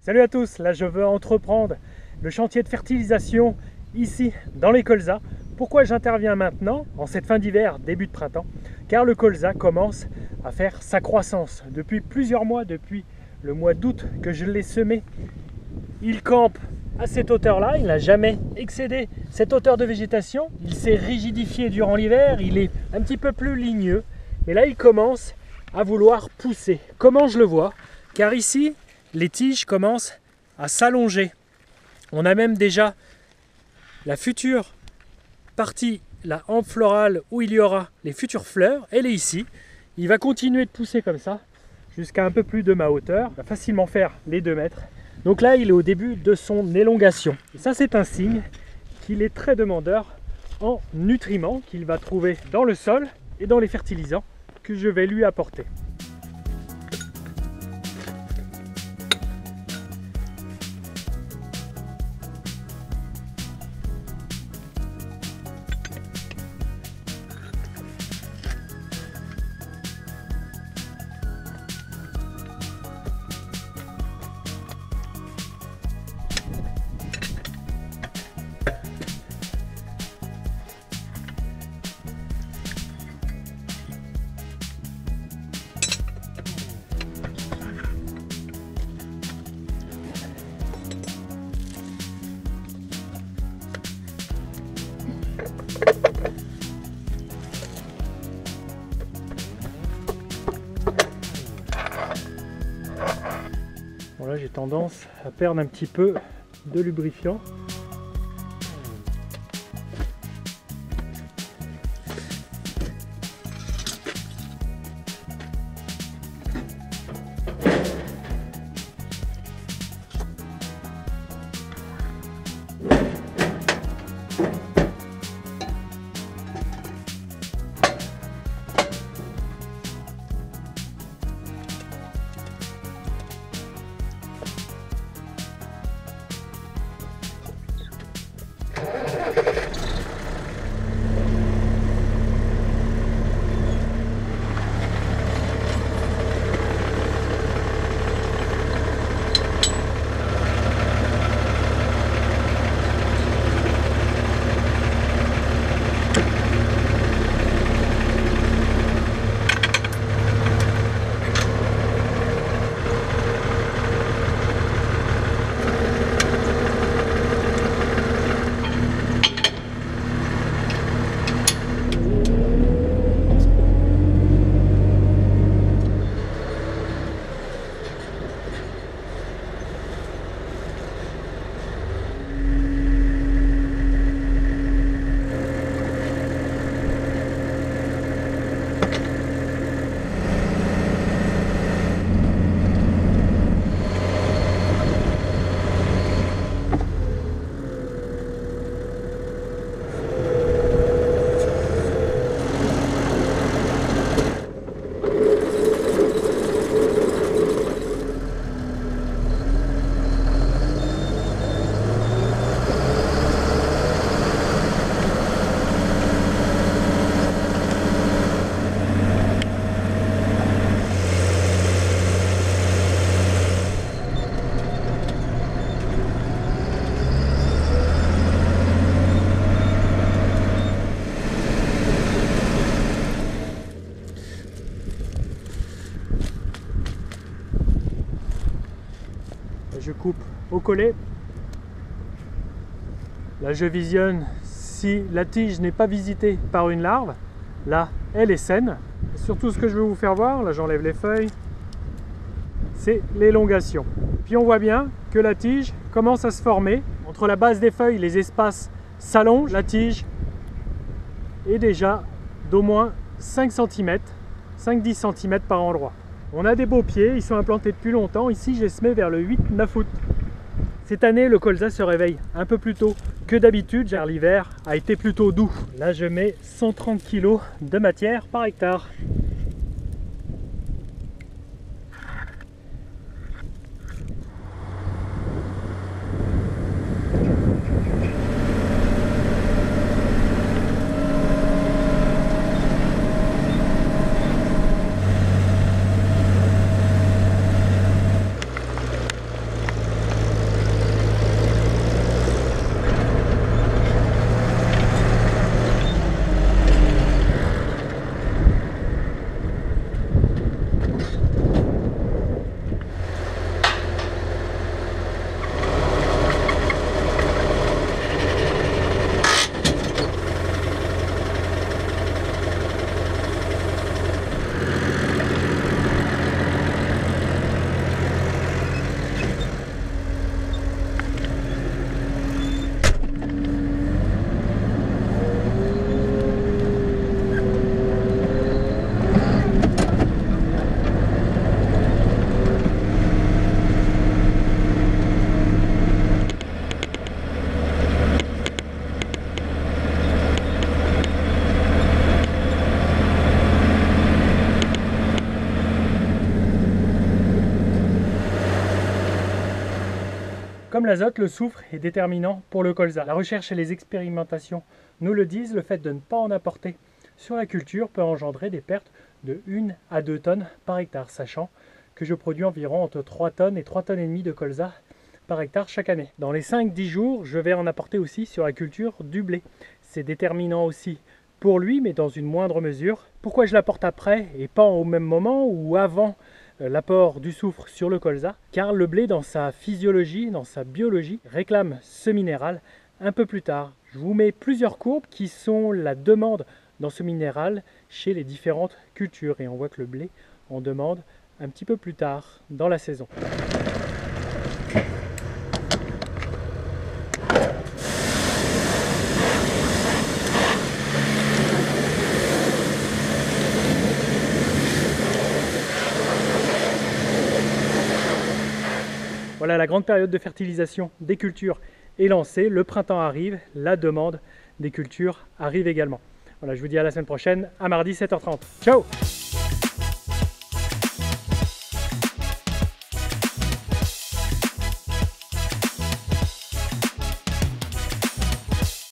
Salut à tous, là je veux entreprendre le chantier de fertilisation ici dans les colzas. Pourquoi j'interviens maintenant, en cette fin d'hiver, début de printemps? Car le colza commence à faire sa croissance. Depuis plusieurs mois, depuis le mois d'août que je l'ai semé, il campe à cette hauteur-là, il n'a jamais excédé cette hauteur de végétation. Il s'est rigidifié durant l'hiver, il est un petit peu plus ligneux. Et là, il commence à vouloir pousser. Comment je le vois? Car ici, les tiges commencent à s'allonger. On a même déjà la future partie, la hampe florale, où il y aura les futures fleurs. Elle est ici. Il va continuer de pousser comme ça, jusqu'à un peu plus de ma hauteur. Il va facilement faire les 2 mètres. Donc là, il est au début de son élongation. Et ça, c'est un signe qu'il est très demandeur en nutriments qu'il va trouver dans le sol et dans les fertilisants que je vais lui apporter. Bon, là j'ai tendance à perdre un petit peu de lubrifiant. Je coupe au collet. Là je visionne si la tige n'est pas visitée par une larve. Là elle est saine. Et surtout ce que je veux vous faire voir, là j'enlève les feuilles, c'est l'élongation. Puis on voit bien que la tige commence à se former. Entre la base des feuilles, les espaces s'allongent. La tige est déjà d'au moins 5 cm, 5-10 cm par endroit. On a des beaux pieds, ils sont implantés depuis longtemps. Ici, j'ai semé vers le 8-9 août. Cette année, le colza se réveille un peu plus tôt que d'habitude, car l'hiver a été plutôt doux. Là, je mets 130 kg de matière par hectare. Comme l'azote, le soufre est déterminant pour le colza. La recherche et les expérimentations nous le disent, le fait de ne pas en apporter sur la culture peut engendrer des pertes de 1 à 2 tonnes par hectare, sachant que je produis environ entre 3 tonnes et 3 tonnes et demie de colza par hectare chaque année. Dans les 5-10 jours, je vais en apporter aussi sur la culture du blé. C'est déterminant aussi pour lui, mais dans une moindre mesure. Pourquoi je l'apporte après et pas au même moment ou avant l'apport du soufre sur le colza? Car le blé, dans sa physiologie, dans sa biologie, réclame ce minéral un peu plus tard. Je vous mets plusieurs courbes qui sont la demande dans ce minéral chez les différentes cultures et on voit que le blé en demande un petit peu plus tard dans la saison. Voilà, la grande période de fertilisation des cultures est lancée, le printemps arrive, la demande des cultures arrive également. Voilà, je vous dis à la semaine prochaine, à mardi 7h30. Ciao!